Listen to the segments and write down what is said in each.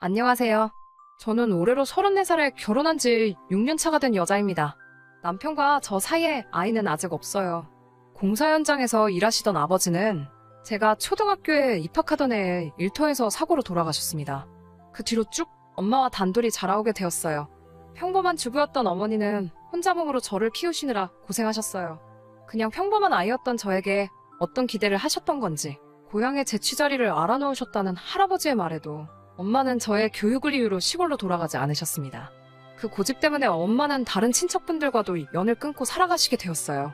안녕하세요. 저는 올해로 34살에 결혼한 지 6년 차가 된 여자입니다. 남편과 저 사이에 아이는 아직 없어요. 공사 현장에서 일하시던 아버지는 제가 초등학교에 입학하던 해에 일터에서 사고로 돌아가셨습니다. 그 뒤로 쭉 엄마와 단둘이 자라오게 되었어요. 평범한 주부였던 어머니는 혼자 몸으로 저를 키우시느라 고생하셨어요. 그냥 평범한 아이였던 저에게 어떤 기대를 하셨던 건지 고향의 재취자리를 알아놓으셨다는 할아버지의 말에도 엄마는 저의 교육을 이유로 시골로 돌아가지 않으셨습니다. 그 고집 때문에 엄마는 다른 친척분들과도 연을 끊고 살아가시게 되었어요.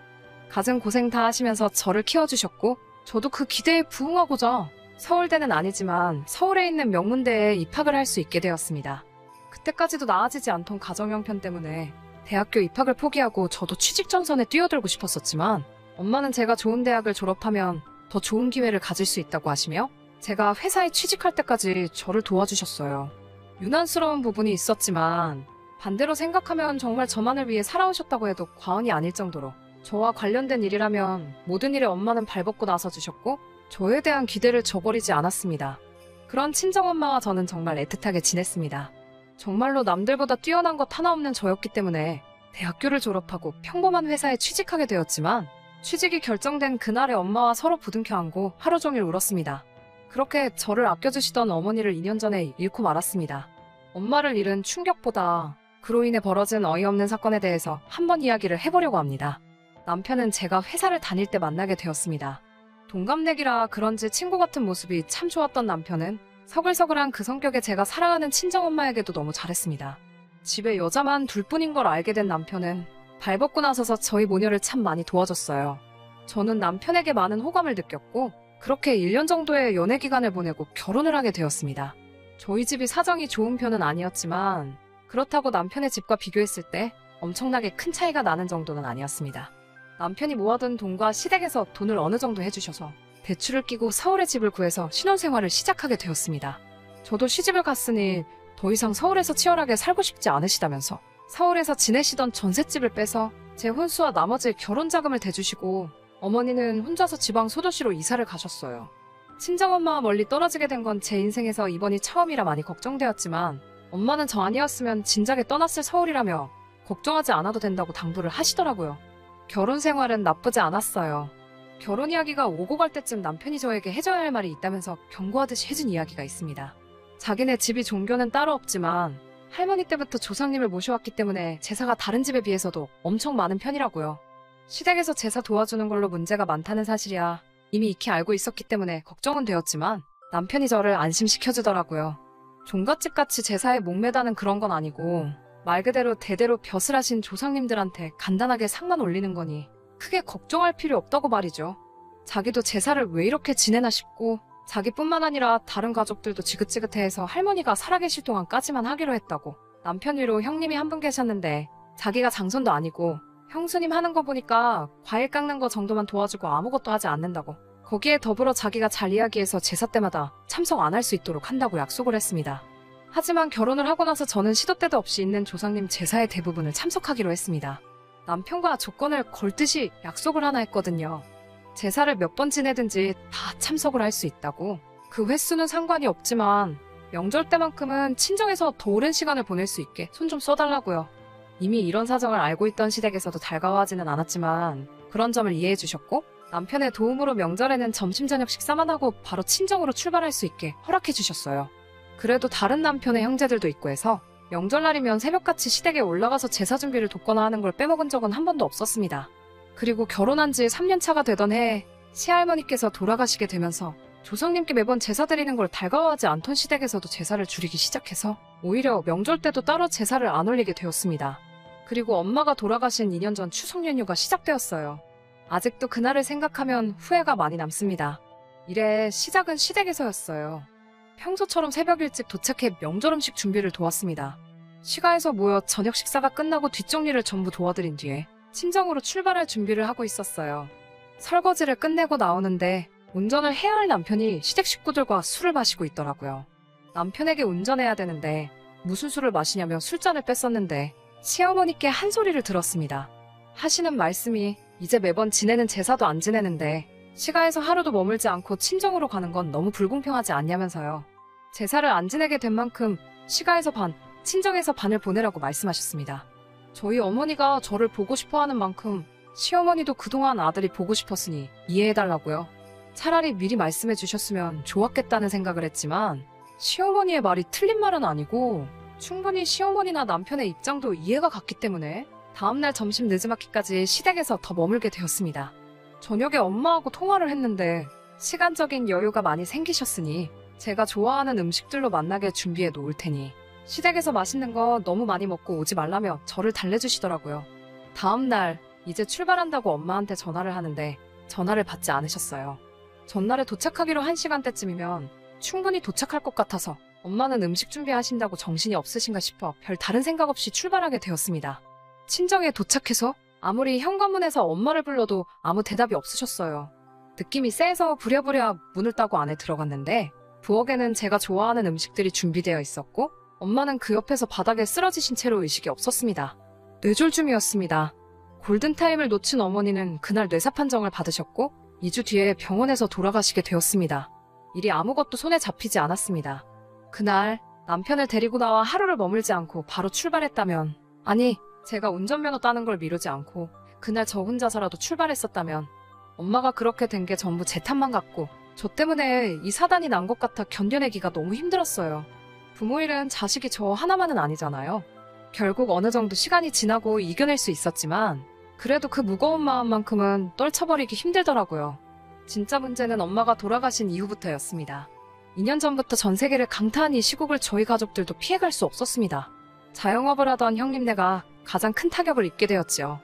갖은 고생 다 하시면서 저를 키워주셨고 저도 그 기대에 부응하고자 서울대는 아니지만 서울에 있는 명문대에 입학을 할 수 있게 되었습니다. 그때까지도 나아지지 않던 가정 형편 때문에 대학교 입학을 포기하고 저도 취직 전선에 뛰어들고 싶었었지만 엄마는 제가 좋은 대학을 졸업하면 더 좋은 기회를 가질 수 있다고 하시며 제가 회사에 취직할 때까지 저를 도와주셨어요. 유난스러운 부분이 있었지만 반대로 생각하면 정말 저만을 위해 살아오셨다고 해도 과언이 아닐 정도로 저와 관련된 일이라면 모든 일에 엄마는 발벗고 나서주셨고 저에 대한 기대를 저버리지 않았습니다. 그런 친정엄마와 저는 정말 애틋하게 지냈습니다. 정말로 남들보다 뛰어난 것 하나 없는 저였기 때문에 대학교를 졸업하고 평범한 회사에 취직하게 되었지만 취직이 결정된 그날에 엄마와 서로 부둥켜 안고 하루 종일 울었습니다. 그렇게 저를 아껴주시던 어머니를 2년 전에 잃고 말았습니다. 엄마를 잃은 충격보다 그로 인해 벌어진 어이없는 사건에 대해서 한번 이야기를 해보려고 합니다. 남편은 제가 회사를 다닐 때 만나게 되었습니다. 동갑내기라 그런지 친구 같은 모습이 참 좋았던 남편은 서글서글한 그 성격에 제가 사랑하는 친정엄마에게도 너무 잘했습니다. 집에 여자만 둘뿐인 걸 알게 된 남편은 발벗고 나서서 저희 모녀를 참 많이 도와줬어요. 저는 남편에게 많은 호감을 느꼈고 그렇게 1년 정도의 연애 기간을 보내고 결혼을 하게 되었습니다. 저희 집이 사정이 좋은 편은 아니었지만 그렇다고 남편의 집과 비교했을 때 엄청나게 큰 차이가 나는 정도는 아니었습니다. 남편이 모아둔 돈과 시댁에서 돈을 어느 정도 해주셔서 대출을 끼고 서울에 집을 구해서 신혼생활을 시작하게 되었습니다. 저도 시집을 갔으니 더 이상 서울에서 치열하게 살고 싶지 않으시다면서 서울에서 지내시던 전셋집을 빼서 제 혼수와 나머지 결혼 자금을 대주시고 어머니는 혼자서 지방 소도시로 이사를 가셨어요. 친정엄마와 멀리 떨어지게 된 건 제 인생에서 이번이 처음이라 많이 걱정되었지만 엄마는 저 아니었으면 진작에 떠났을 서울이라며 걱정하지 않아도 된다고 당부를 하시더라고요. 결혼 생활은 나쁘지 않았어요. 결혼 이야기가 오고 갈 때쯤 남편이 저에게 해줘야 할 말이 있다면서 경고하듯이 해준 이야기가 있습니다. 자기네 집이 종교는 따로 없지만 할머니 때부터 조상님을 모셔왔기 때문에 제사가 다른 집에 비해서도 엄청 많은 편이라고요. 시댁에서 제사 도와주는 걸로 문제가 많다는 사실이야 이미 익히 알고 있었기 때문에 걱정은 되었지만 남편이 저를 안심시켜주더라고요. 종갓집같이 제사에 목매다는 그런 건 아니고 말 그대로 대대로 벼슬 하신 조상님들한테 간단하게 상만 올리는 거니 크게 걱정할 필요 없다고 말이죠. 자기도 제사를 왜 이렇게 지내나 싶고 자기뿐만 아니라 다른 가족들도 지긋지긋해해서 할머니가 살아계실 동안까지만 하기로 했다고. 남편 위로 형님이 한 분 계셨는데 자기가 장손도 아니고 형수님 하는 거 보니까 과일 깎는 거 정도만 도와주고 아무것도 하지 않는다고. 거기에 더불어 자기가 잘 이야기해서 제사 때마다 참석 안 할 수 있도록 한다고 약속을 했습니다. 하지만 결혼을 하고 나서 저는 시도 때도 없이 있는 조상님 제사의 대부분을 참석하기로 했습니다. 남편과 조건을 걸듯이 약속을 하나 했거든요. 제사를 몇 번 지내든지 다 참석을 할 수 있다고. 그 횟수는 상관이 없지만 명절 때만큼은 친정에서 더 오랜 시간을 보낼 수 있게 손 좀 써달라고요. 이미 이런 사정을 알고 있던 시댁에서도 달가워하지는 않았지만 그런 점을 이해해 주셨고 남편의 도움으로 명절에는 점심 저녁 식사만 하고 바로 친정으로 출발할 수 있게 허락해 주셨어요. 그래도 다른 남편의 형제들도 있고 해서 명절날이면 새벽같이 시댁에 올라가서 제사 준비를 돕거나 하는 걸 빼먹은 적은 한 번도 없었습니다. 그리고 결혼한 지 3년 차가 되던 해에 시할머니께서 돌아가시게 되면서 조상님께 매번 제사 드리는 걸 달가워하지 않던 시댁에서도 제사를 줄이기 시작해서 오히려 명절 때도 따로 제사를 안 올리게 되었습니다. 그리고 엄마가 돌아가신 2년 전 추석 연휴가 시작되었어요. 아직도 그날을 생각하면 후회가 많이 남습니다. 이래 시작은 시댁에서였어요. 평소처럼 새벽 일찍 도착해 명절 음식 준비를 도왔습니다. 시가에서 모여 저녁 식사가 끝나고 뒷정리를 전부 도와드린 뒤에 친정으로 출발할 준비를 하고 있었어요. 설거지를 끝내고 나오는데 운전을 해야 할 남편이 시댁 식구들과 술을 마시고 있더라고요. 남편에게 운전해야 되는데 무슨 술을 마시냐며 술잔을 뺐었는데 시어머니께 한 소리를 들었습니다. 하시는 말씀이 이제 매번 지내는 제사도 안 지내는데 시가에서 하루도 머물지 않고 친정으로 가는 건 너무 불공평하지 않냐면서요. 제사를 안 지내게 된 만큼 시가에서 반, 친정에서 반을 보내라고 말씀하셨습니다. 저희 어머니가 저를 보고 싶어하는 만큼 시어머니도 그동안 아들이 보고 싶었으니 이해해달라고요. 차라리 미리 말씀해 주셨으면 좋았겠다는 생각을 했지만 시어머니의 말이 틀린 말은 아니고 충분히 시어머니나 남편의 입장도 이해가 갔기 때문에 다음날 점심 늦지막히까지 시댁에서 더 머물게 되었습니다. 저녁에 엄마하고 통화를 했는데 시간적인 여유가 많이 생기셨으니 제가 좋아하는 음식들로 만나게 준비해 놓을 테니 시댁에서 맛있는 거 너무 많이 먹고 오지 말라며 저를 달래주시더라고요. 다음날 이제 출발한다고 엄마한테 전화를 하는데 전화를 받지 않으셨어요. 전날에 도착하기로 1시간대쯤이면 충분히 도착할 것 같아서 엄마는 음식 준비하신다고 정신이 없으신가 싶어 별 다른 생각 없이 출발하게 되었습니다. 친정에 도착해서 아무리 현관문에서 엄마를 불러도 아무 대답이 없으셨어요. 느낌이 쎄서 부랴부랴 문을 따고 안에 들어갔는데 부엌에는 제가 좋아하는 음식들이 준비되어 있었고 엄마는 그 옆에서 바닥에 쓰러지신 채로 의식이 없었습니다. 뇌졸중이었습니다. 골든타임을 놓친 어머니는 그날 뇌사 판정을 받으셨고 2주 뒤에 병원에서 돌아가시게 되었습니다. 일이 아무것도 손에 잡히지 않았습니다. 그날 남편을 데리고 나와 하루를 머물지 않고 바로 출발했다면, 아니 제가 운전면허 따는 걸 미루지 않고 그날 저 혼자서라도 출발했었다면 엄마가 그렇게 된 게 전부 제 탓만 같고 저 때문에 이 사단이 난 것 같아 견뎌내기가 너무 힘들었어요. 부모 일은 자식이 저 하나만은 아니잖아요. 결국 어느 정도 시간이 지나고 이겨낼 수 있었지만 그래도 그 무거운 마음만큼은 떨쳐버리기 힘들더라고요. 진짜 문제는 엄마가 돌아가신 이후부터였습니다. 2년 전부터 전 세계를 강타한 이 시국을 저희 가족들도 피해갈 수 없었습니다. 자영업을 하던 형님네가 가장 큰 타격을 입게 되었지요.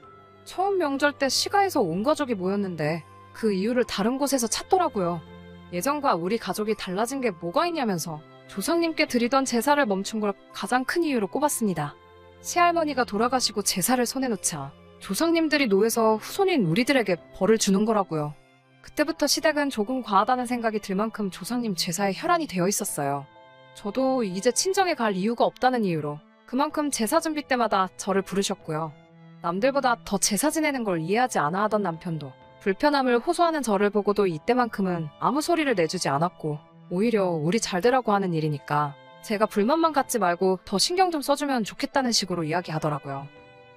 처음 명절 때 시가에서 온 가족이 모였는데 그 이유를 다른 곳에서 찾더라고요. 예전과 우리 가족이 달라진 게 뭐가 있냐면서 조상님께 드리던 제사를 멈춘 걸 가장 큰 이유로 꼽았습니다. 시할머니가 돌아가시고 제사를 손에 놓자 조상님들이 노해서 후손인 우리들에게 벌을 주는 거라고요. 그때부터 시댁은 조금 과하다는 생각이 들 만큼 조상님 제사에 혈안이 되어 있었어요. 저도 이제 친정에 갈 이유가 없다는 이유로 그만큼 제사 준비 때마다 저를 부르셨고요. 남들보다 더 제사 지내는 걸 이해하지 않아 하던 남편도 불편함을 호소하는 저를 보고도 이때만큼은 아무 소리를 내주지 않았고 오히려 우리 잘 되라고 하는 일이니까 제가 불만만 갖지 말고 더 신경 좀 써주면 좋겠다는 식으로 이야기하더라고요.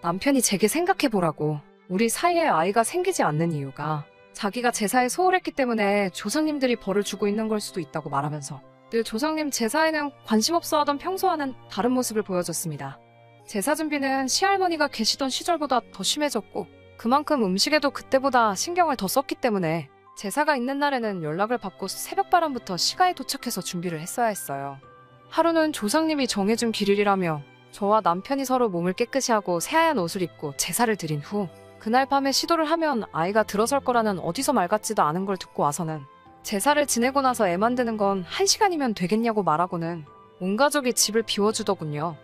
남편이 제게 생각해보라고 우리 사이에 아이가 생기지 않는 이유가 자기가 제사에 소홀했기 때문에 조상님들이 벌을 주고 있는 걸 수도 있다고 말하면서 늘 조상님 제사에는 관심 없어 하던 평소와는 다른 모습을 보여줬습니다. 제사 준비는 시할머니가 계시던 시절보다 더 심해졌고 그만큼 음식에도 그때보다 신경을 더 썼기 때문에 제사가 있는 날에는 연락을 받고 새벽바람부터 시가에 도착해서 준비를 했어야 했어요. 하루는 조상님이 정해준 길일이라며 저와 남편이 서로 몸을 깨끗이 하고 새하얀 옷을 입고 제사를 드린 후 그날 밤에 시도를 하면 아이가 들어설 거라는 어디서 말 같지도 않은 걸 듣고 와서는 제사를 지내고 나서 애 만드는 건 1시간이면 되겠냐고 말하고는 온 가족이 집을 비워주더군요.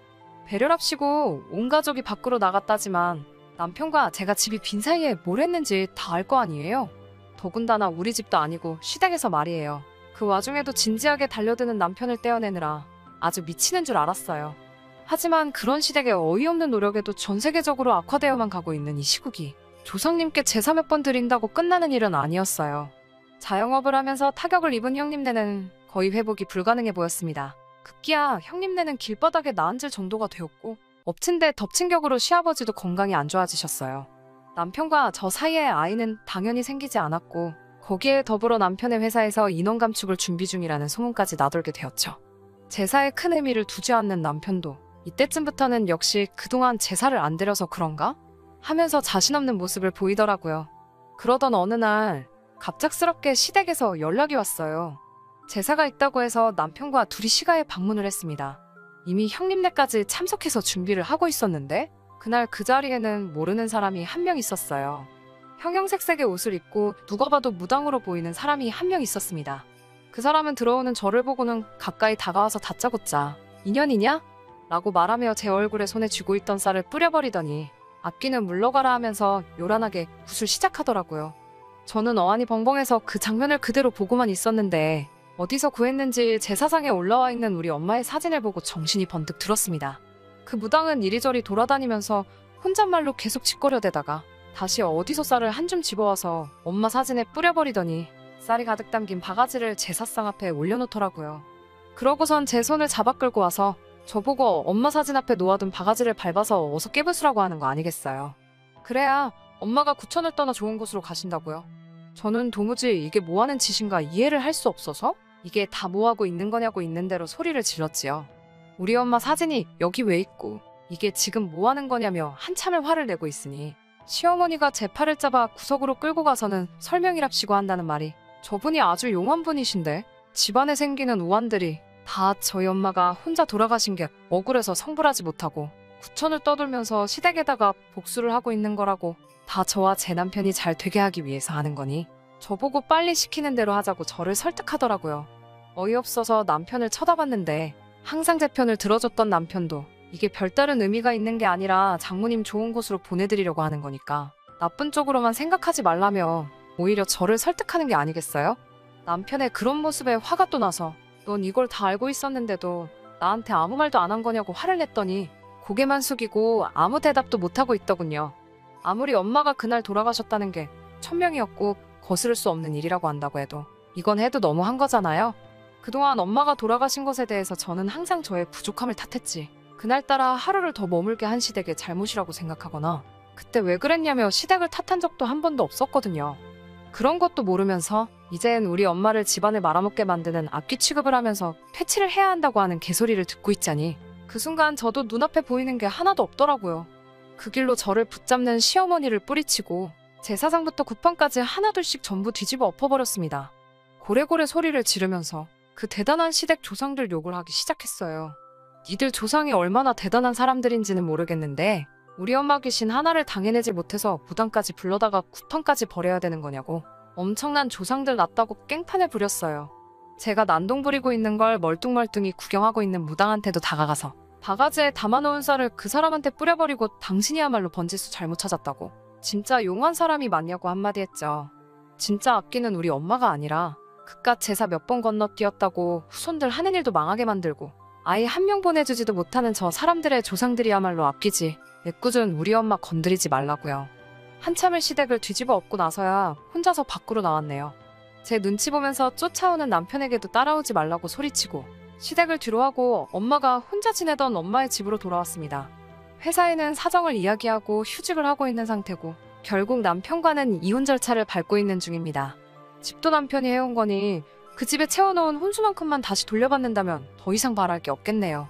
배려랍시고 온 가족이 밖으로 나갔다지만 남편과 제가 집이 빈 사이에 뭘 했는지 다 알 거 아니에요. 더군다나 우리 집도 아니고 시댁에서 말이에요. 그 와중에도 진지하게 달려드는 남편을 떼어내느라 아주 미치는 줄 알았어요. 하지만 그런 시댁의 어이없는 노력에도 전 세계적으로 악화되어만 가고 있는 이 시국이 조상님께 제사 몇 번 드린다고 끝나는 일은 아니었어요. 자영업을 하면서 타격을 입은 형님네는 거의 회복이 불가능해 보였습니다. 급기야 형님네는 길바닥에 나앉을 정도가 되었고 엎친 데 덮친 격으로 시아버지도 건강이 안 좋아지셨어요. 남편과 저 사이에 아이는 당연히 생기지 않았고 거기에 더불어 남편의 회사에서 인원 감축을 준비 중이라는 소문까지 나돌게 되었죠. 제사에 큰 의미를 두지 않는 남편도 이때쯤부터는 역시 그동안 제사를 안 드려서 그런가? 하면서 자신 없는 모습을 보이더라고요. 그러던 어느 날 갑작스럽게 시댁에서 연락이 왔어요. 제사가 있다고 해서 남편과 둘이 시가에 방문을 했습니다. 이미 형님네까지 참석해서 준비를 하고 있었는데 그날 그 자리에는 모르는 사람이 한 명 있었어요. 형형색색의 옷을 입고 누가 봐도 무당으로 보이는 사람이 한 명 있었습니다. 그 사람은 들어오는 저를 보고는 가까이 다가와서 다짜고짜 인연이냐? 라고 말하며 제 얼굴에 손에 쥐고 있던 쌀을 뿌려버리더니 악기는 물러가라 하면서 요란하게 굿을 시작하더라고요. 저는 어안이 벙벙해서 그 장면을 그대로 보고만 있었는데 어디서 구했는지 제사상에 올라와 있는 우리 엄마의 사진을 보고 정신이 번뜩 들었습니다. 그 무당은 이리저리 돌아다니면서 혼잣말로 계속 짓거려대다가 다시 어디서 쌀을 한 줌 집어와서 엄마 사진에 뿌려버리더니 쌀이 가득 담긴 바가지를 제사상 앞에 올려놓더라고요. 그러고선 제 손을 잡아 끌고 와서 저보고 엄마 사진 앞에 놓아둔 바가지를 밟아서 어서 깨부수라고 하는 거 아니겠어요. 그래야 엄마가 구천을 떠나 좋은 곳으로 가신다고요. 저는 도무지 이게 뭐하는 짓인가 이해를 할 수 없어서 이게 다 뭐하고 있는 거냐고 있는 대로 소리를 질렀지요. 우리 엄마 사진이 여기 왜 있고 이게 지금 뭐하는 거냐며 한참을 화를 내고 있으니 시어머니가 제 팔을 잡아 구석으로 끌고 가서는 설명이랍시고 한다는 말이 저분이 아주 용한 분이신데 집안에 생기는 우환들이 다 저희 엄마가 혼자 돌아가신 게 억울해서 성불하지 못하고 구천을 떠돌면서 시댁에다가 복수를 하고 있는 거라고 다 저와 제 남편이 잘 되게 하기 위해서 하는 거니 저보고 빨리 시키는 대로 하자고 저를 설득하더라고요. 어이없어서 남편을 쳐다봤는데 항상 제 편을 들어줬던 남편도 이게 별다른 의미가 있는 게 아니라 장모님 좋은 곳으로 보내드리려고 하는 거니까 나쁜 쪽으로만 생각하지 말라며 오히려 저를 설득하는 게 아니겠어요? 남편의 그런 모습에 화가 또 나서 넌 이걸 다 알고 있었는데도 나한테 아무 말도 안 한 거냐고 화를 냈더니 고개만 숙이고 아무 대답도 못하고 있더군요. 아무리 엄마가 그날 돌아가셨다는 게 천명이었고 거스를 수 없는 일이라고 한다고 해도 이건 해도 너무한 거잖아요. 그동안 엄마가 돌아가신 것에 대해서 저는 항상 저의 부족함을 탓했지. 그날따라 하루를 더 머물게 한 시댁의 잘못이라고 생각하거나 그때 왜 그랬냐며 시댁을 탓한 적도 한 번도 없었거든요. 그런 것도 모르면서 이젠 우리 엄마를 집안을 말아먹게 만드는 악귀 취급을 하면서 퇴치를 해야 한다고 하는 개소리를 듣고 있자니 그 순간 저도 눈앞에 보이는 게 하나도 없더라고요. 그 길로 저를 붙잡는 시어머니를 뿌리치고 제사상부터 굿판까지 하나둘씩 전부 뒤집어 엎어버렸습니다. 고래고래 소리를 지르면서 그 대단한 시댁 조상들 욕을 하기 시작했어요. 니들 조상이 얼마나 대단한 사람들인지는 모르겠는데 우리 엄마 귀신 하나를 당해내지 못해서 무당까지 불러다가 굿판까지 버려야 되는 거냐고 엄청난 조상들 났다고 깽판을 부렸어요. 제가 난동 부리고 있는 걸 멀뚱멀뚱히 구경하고 있는 무당한테도 다가가서 바가지에 담아놓은 쌀을 그 사람한테 뿌려버리고 당신이야말로 번지수 잘못 찾았다고 진짜 용한 사람이 맞냐고 한마디 했죠. 진짜 악귀는 우리 엄마가 아니라 그깟 제사 몇 번 건너뛰었다고 후손들 하는 일도 망하게 만들고 아이 한 명 보내주지도 못하는 저 사람들의 조상들이야말로 악귀지. 애꿎은 우리 엄마 건드리지 말라고요. 한참을 시댁을 뒤집어 엎고 나서야 혼자서 밖으로 나왔네요. 제 눈치 보면서 쫓아오는 남편에게도 따라오지 말라고 소리치고 시댁을 뒤로하고 엄마가 혼자 지내던 엄마의 집으로 돌아왔습니다. 회사에는 사정을 이야기하고 휴직을 하고 있는 상태고 결국 남편과는 이혼 절차를 밟고 있는 중입니다. 집도 남편이 해온 거니 그 집에 채워놓은 혼수만큼만 다시 돌려받는다면 더 이상 바랄 게 없겠네요.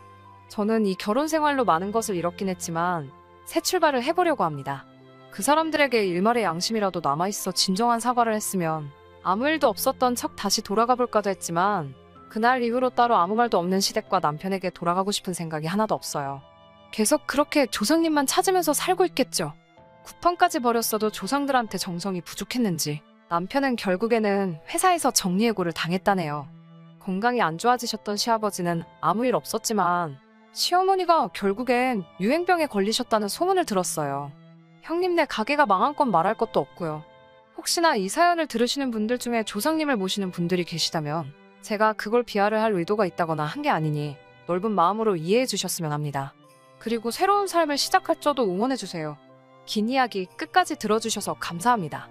저는 이 결혼 생활로 많은 것을 잃었긴 했지만 새 출발을 해보려고 합니다. 그 사람들에게 일말의 양심이라도 남아있어 진정한 사과를 했으면 아무 일도 없었던 척 다시 돌아가 볼까도 했지만 그날 이후로 따로 아무 말도 없는 시댁과 남편에게 돌아가고 싶은 생각이 하나도 없어요. 계속 그렇게 조상님만 찾으면서 살고 있겠죠. 굿판까지 버렸어도 조상들한테 정성이 부족했는지 남편은 결국에는 회사에서 정리해고를 당했다네요. 건강이 안 좋아지셨던 시아버지는 아무 일 없었지만 시어머니가 결국엔 유행병에 걸리셨다는 소문을 들었어요. 형님네 가게가 망한 건 말할 것도 없고요. 혹시나 이 사연을 들으시는 분들 중에 조상님을 모시는 분들이 계시다면 제가 그걸 비하를 할 의도가 있다거나 한 게 아니니 넓은 마음으로 이해해 주셨으면 합니다. 그리고 새로운 삶을 시작할 저도 응원해 주세요. 긴 이야기 끝까지 들어주셔서 감사합니다.